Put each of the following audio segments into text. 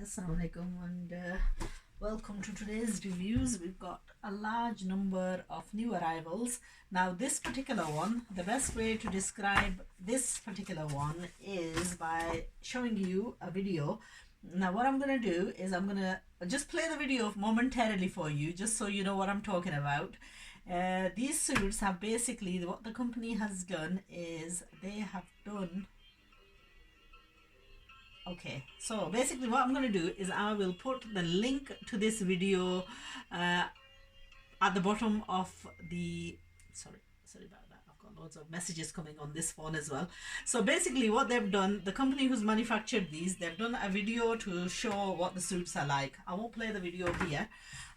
Assalamualaikum and welcome to today's reviews. We've got a large number of new arrivals. Now this particular one, the best way to describe this particular one is by showing you a video. Now what I'm going to do is I'm going to just play the video momentarily for you just so you know what I'm talking about. These suits have basically, what the company has done is they have done. Okay, so basically what I'm going to do is I will put the link to this video at the bottom of the, sorry about that, I've got loads of messages coming on this phone as well. So basically what they've done, the company who's manufactured these, they've done a video to show what the suits are like. I won't play the video here.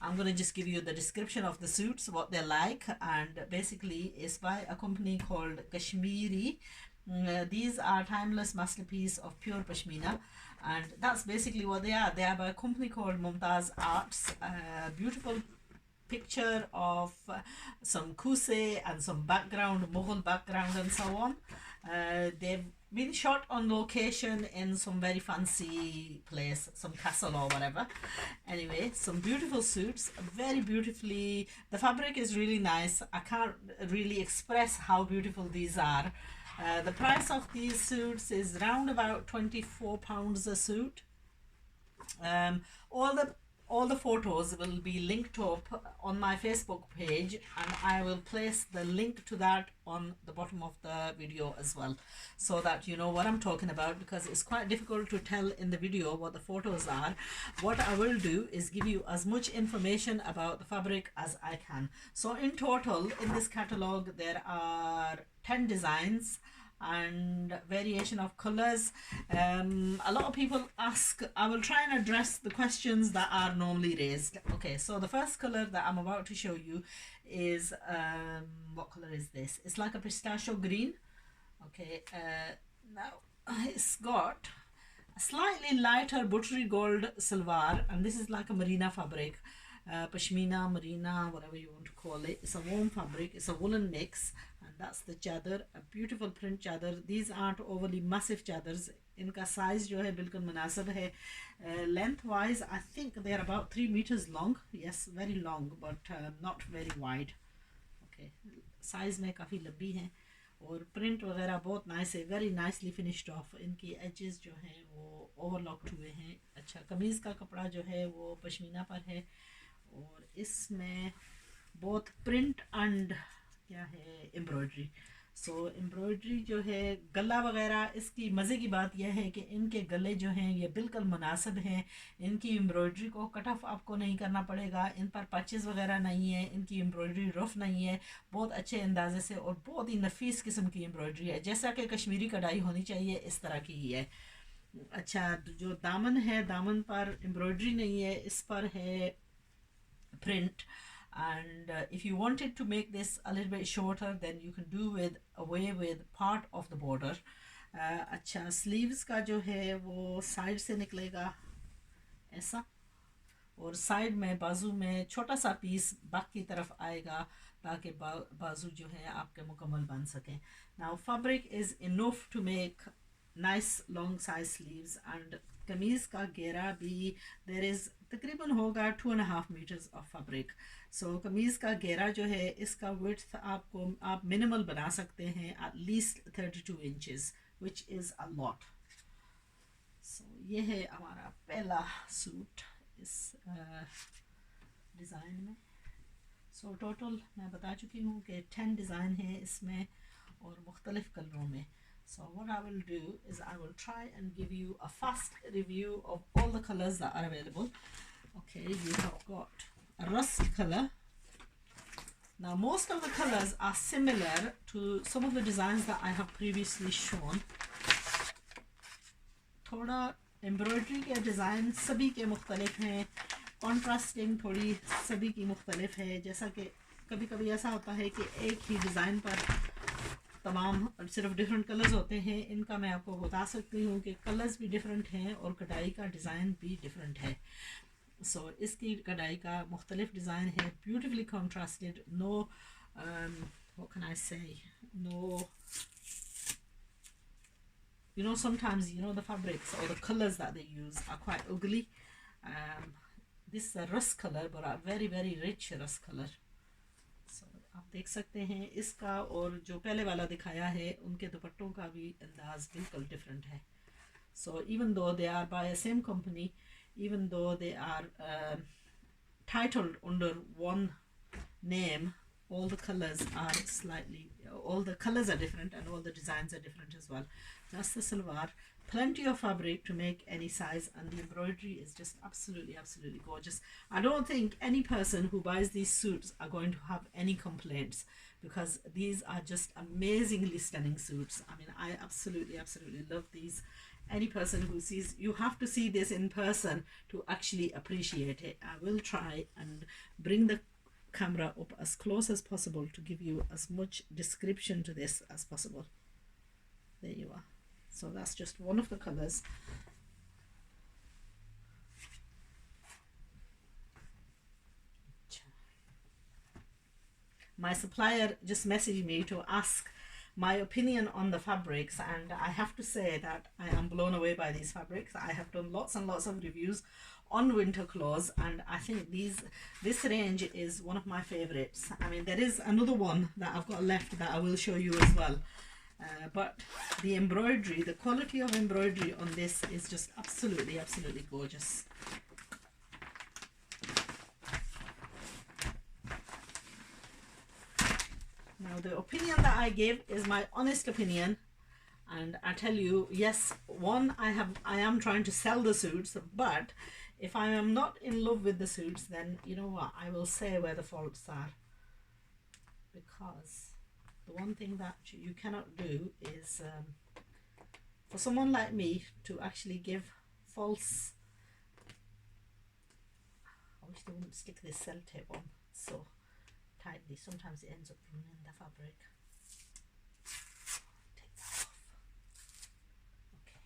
I'm going to just give you the description of the suits, what they're like, and basically it's by a company called Kashmiri. These are timeless masterpiece of pure Pashmina, and that's basically what they are. They are by a company called MUMTAZ Arts. Beautiful picture of some kuse and some background, Mughal background and so on. They've been shot on location in some very fancy place, some castle or whatever. Anyway, some beautiful suits, very beautifully. The fabric is really nice. I can't really express how beautiful these are. The price of these suits is round about £24 a suit. All the photos will be linked up on my Facebook page, and I will place the link to that on the bottom of the video as well, so that you know what I'm talking about, because it's quite difficult to tell in the video what the photos are. What I will do is give you as much information about the fabric as I can. So in total in this catalog there are 10 designs and variation of colors. A lot of people ask, I will try and address the questions that are normally raised. Okay, so the first color that I'm about to show you is what color is this? It's like a pistachio green. Okay, now it's got a slightly lighter buttery gold silver, and this is like a merino fabric. Pashmina, merino, whatever you want to call it. It's a warm fabric, it's a woolen mix, and that's the chadar, a beautiful print chadar. These aren't overly massive chadars. इनका size जो है बिल्कुल मुनासिब है. Length wise I think they're about 3 meters long. Yes, very long, but not very wide. Okay, size में काफ़ी लंबी हैं और प्रिंट वगैरह बहुत नाइस है, वेरी नाइसली फिनिश्ड ऑफ. इनकी एजेस जो हैं वो ओवरलॉक्ड हुए हैं. अच्छा, कमीज़ का कपड़ा जो है वो पश्मीना पर है और इसमें बहुत प्रिंट एंड क्या है एम्ब्रॉयडरी. सो एम्ब्रॉयडरी जो है गला वगैरह, इसकी मज़े की बात यह है कि इनके गले जो हैं ये बिल्कुल मुनासिब हैं. इनकी एम्ब्रॉयडरी को कट ऑफ आपको नहीं करना पड़ेगा, इन पर पैचेस वगैरह नहीं है, इनकी एम्ब्रॉयडरी रफ नहीं है, बहुत अच्छे अंदाजे से और बहुत ही नफीस किस्म की एम्ब्रॉयडरी है. जैसा कि कश्मीरी कढ़ाई होनी चाहिए इस तरह की ही है. अच्छा, जो दामन है, दामन पर एम्ब्रॉयडरी नहीं है, इस पर है print, and if you wanted to make this a little bit shorter then you can do with away with part of the border. अच्छा, sleeves का जो है वो साइड से निकलेगा ऐसा, और साइड में बाजू में छोटा सा पीस बैक की तरफ आएगा ताकि बाजू जो है आपके मुकम्मल बन सकें. Now fabric is enough to make nice long size sleeves, and कमीज़ का घेरा भी there is तकरीबन होगा 2.5 meters of fabric. So कमीज़ का घेरा जो है इसका width आप मिनिमल बना सकते हैं at least 32 inches, which is a lot. So ये है हमारा पहला सूट इस डिज़ाइन में. So टोटल मैं बता चुकी हूँ कि 10 डिज़ाइन है इसमें और मुख्तलिफ कलरों में. So what I will do is I will try and give you a fast review of all the colors that are available. Okay, you have got a rust color. Now most of the colors are similar to some of the designs that I have previously shown. थोड़ा embroidery के design सभी के मुख्तलिफ हैं, contrasting थोड़ी सभी की मुख्तलिफ है. जैसा कि कभी कभी ऐसा होता है कि एक ही डिज़ाइन पर तमाम सिर्फ डिफरेंट कलर्स होते हैं. इनका मैं आपको बता सकती हूँ कि कलर्स भी डिफरेंट हैं और कढ़ाई का डिज़ाइन भी डिफरेंट है. सो इसकी कढ़ाई का मुख्तलिफ डिज़ाइन है, beautifully contrasted. Know what can I से, no you know, sometimes, you know, the fabrics or the colors that they use are quite ugly. This is a rust color, but a very very rich rust color. So आप देख सकते हैं इसका और जो पहले वाला दिखाया है उनके दुपट्टों का भी अंदाज बिल्कुल डिफरेंट है. So even though they are by a same company, even though they are titled under one name, all the colors are all the colors are different and all the designs are different as well. That's the salwar. Plenty of fabric to make any size, and the embroidery is just absolutely gorgeous. I don't think any person who buys these suits are going to have any complaints, because these are just amazingly stunning suits. I mean, I absolutely love these. Any person who sees, you have to see this in person to actually appreciate it. I will try and bring the camera up as close as possible to give you as much description to this as possible. There you are. So that's just one of the colors. My supplier just messaged me to ask my opinion on the fabrics, and I have to say that I am blown away by these fabrics. I have done lots and lots of reviews on winter clothes, and I think this range is one of my favorites. I mean, there is another one that I've got left that I will show you as well. But the embroidery, the quality of embroidery on this is just absolutely gorgeous. Now, the opinion that I give is my honest opinion, and I tell you, yes, one, I am trying to sell the suits, but if I am not in love with the suits, then you know what, I will say where the faults are. Because the one thing that you cannot do is for someone like me to actually give false, I wish they wouldn't stick this sellotape on so tightly, sometimes it ends up ruining the fabric. Take that off. Okay,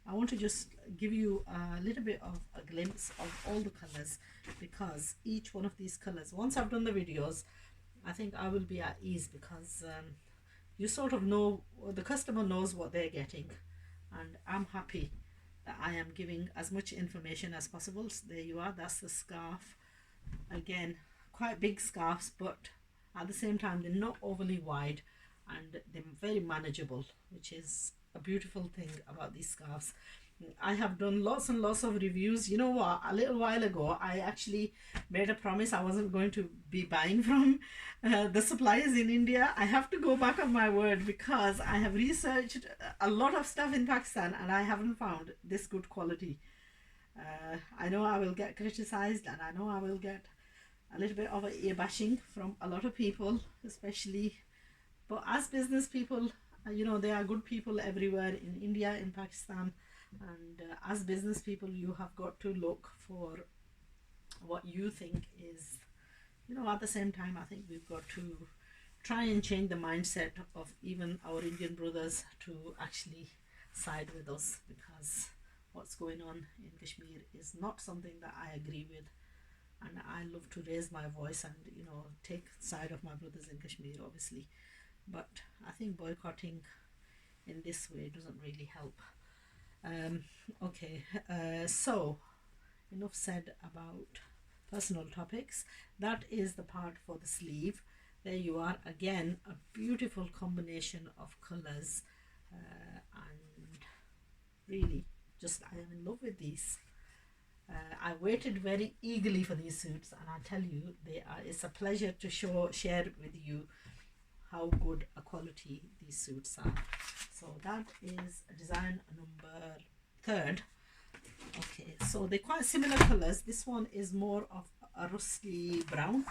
I want to just give you a little bit of a glimpse of all the colors, because each one of these colors, once I've done the videos, I think I will be at ease, because you sort of know, the customer knows what they're getting, and I'm happy that I am giving as much information as possible. So there you are, that's the scarf. Again, quite big scarves, but at the same time they're not overly wide and they're very manageable, which is a beautiful thing about these scarves. I have done lots and lots of reviews. You know what, a little while ago I actually made a promise I wasn't going to be buying from the suppliers in India. I have to go back on my word, because I have researched a lot of stuff in Pakistan and I haven't found this good quality. I know I will get criticized, and I know I will get a little bit of a ear bashing from a lot of people, especially, but as business people, you know, there are good people everywhere in India, in Pakistan, and as business people, you have got to look for what you think is, you know, at the same time, I think we've got to try and change the mindset of even our Indian brothers to actually side with us, because what's going on in Kashmir is not something that I agree with, and I love to raise my voice and, you know, take side of my brothers in Kashmir, obviously, but I think boycotting in this way doesn't really help. Okay, so enough said about personal topics. That is the part for the sleeve. There you are, again, a beautiful combination of colors, and really just, I am in love with these. I waited very eagerly for these suits, and I tell you, it's a pleasure to share with you how good a quality these suits are. So that is design number 3. Okay, so they're quite similar colors. This one is more of a rusty brown.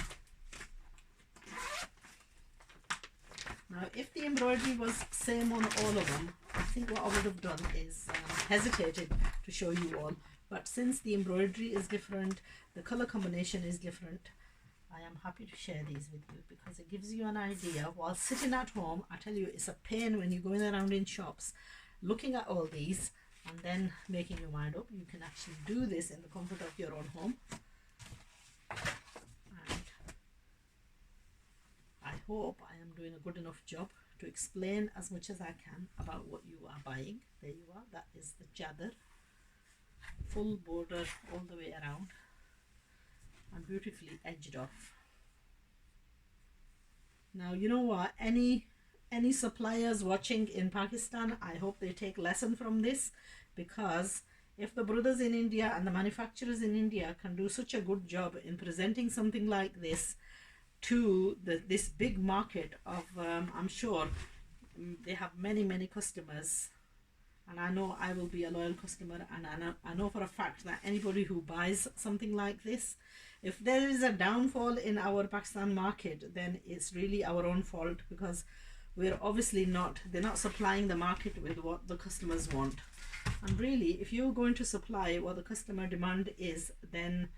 Now, if the embroidery was same on all of them, I think what I would have done is hesitated to show you all. But since the embroidery is different, the color combination is different, I am happy to share these with you, because it gives you an idea while sitting at home. I tell you, it's a pain when you're going around in shops looking at all these and then making your mind up. You can actually do this in the comfort of your own home. And I hope I am doing a good enough job to explain as much as I can about what you are buying. There you are, that is the chadar, full border all the way around and beautifully edged off. Now you know what, any suppliers watching in Pakistan, I hope they take lesson from this, because if the brothers in India and the manufacturers in India can do such a good job in presenting something like this to this big market of I'm sure they have many customers, and I know I will be a loyal customer, and I know for a fact that anybody who buys something like this, if there is a downfall in our Pakistan market, then it's really our own fault, because we're obviously they're not supplying the market with what the customers want. And really, if you're going to supply what the customer demand is, then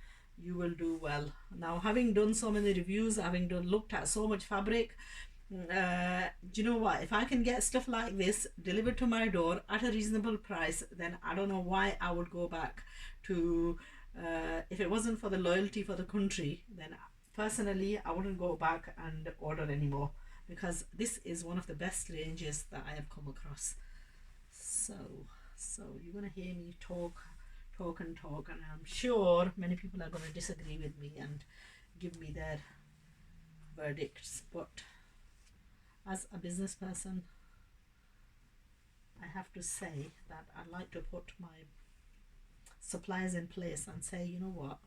you will do well. Now, having done so many reviews, having looked at so much fabric, do you know what, if I can get stuff like this delivered to my door at a reasonable price, then I don't know why I would go back to if it wasn't for the loyalty for the country, then personally I wouldn't go back and order anymore, because this is one of the best ranges that I have come across. So you're gonna hear me talk, and I'm sure many people are going to disagree with me and give me their verdicts, but as a business person, I have to say that I like to put my suppliers in place and say, you know what,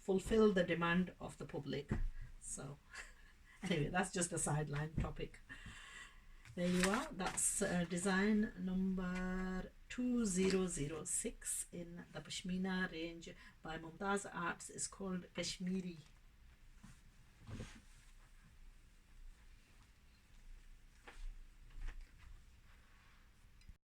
fulfill the demand of the public. So anyway, that's just a sideline topic. There you are, that's design number 2006 in the Pashmina range by MUMTAZ Arts. Is called Kashmiri.